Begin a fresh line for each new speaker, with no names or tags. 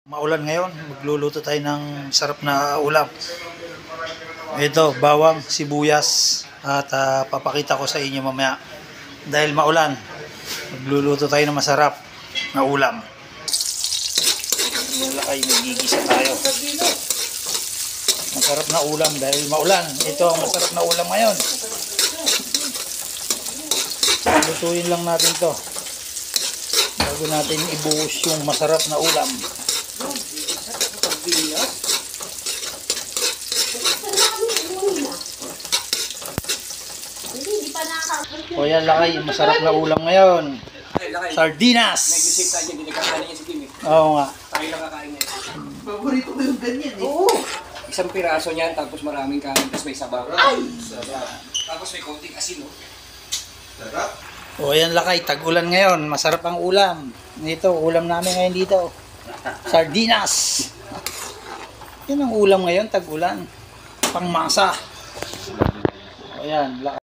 Maulan ngayon, magluluto tayo ng sarap na ulam. Ito, bawang, sibuyas, at papakita ko sa inyo mamaya. Dahil maulan, magluluto tayo ng masarap na ulam. Wala kayo, magigisa tayo. Masarap na ulam dahil maulan. Ito ang masarap na ulam ngayon. Lutuin lang natin to bago natin ibuhos yung masarap na ulam. O yan lakay, masarap na ulam ngayon. Sardinas! Oo nga.
Tayo lang kakain ngayon.
Paborito ko yung ganyan eh.
Oo! Isang piraso niyan, tapos maraming kanin, tapos may sabaw. Ay! Tapos may konting asin, no? Sarap.
O yan lakay, tag-ulan ngayon. Masarap ang ulam. Dito, ulam namin ngayon dito. Sardinas! Yan ang ulam ngayon, tag-ulan. Pangmasa. O yan, lakay.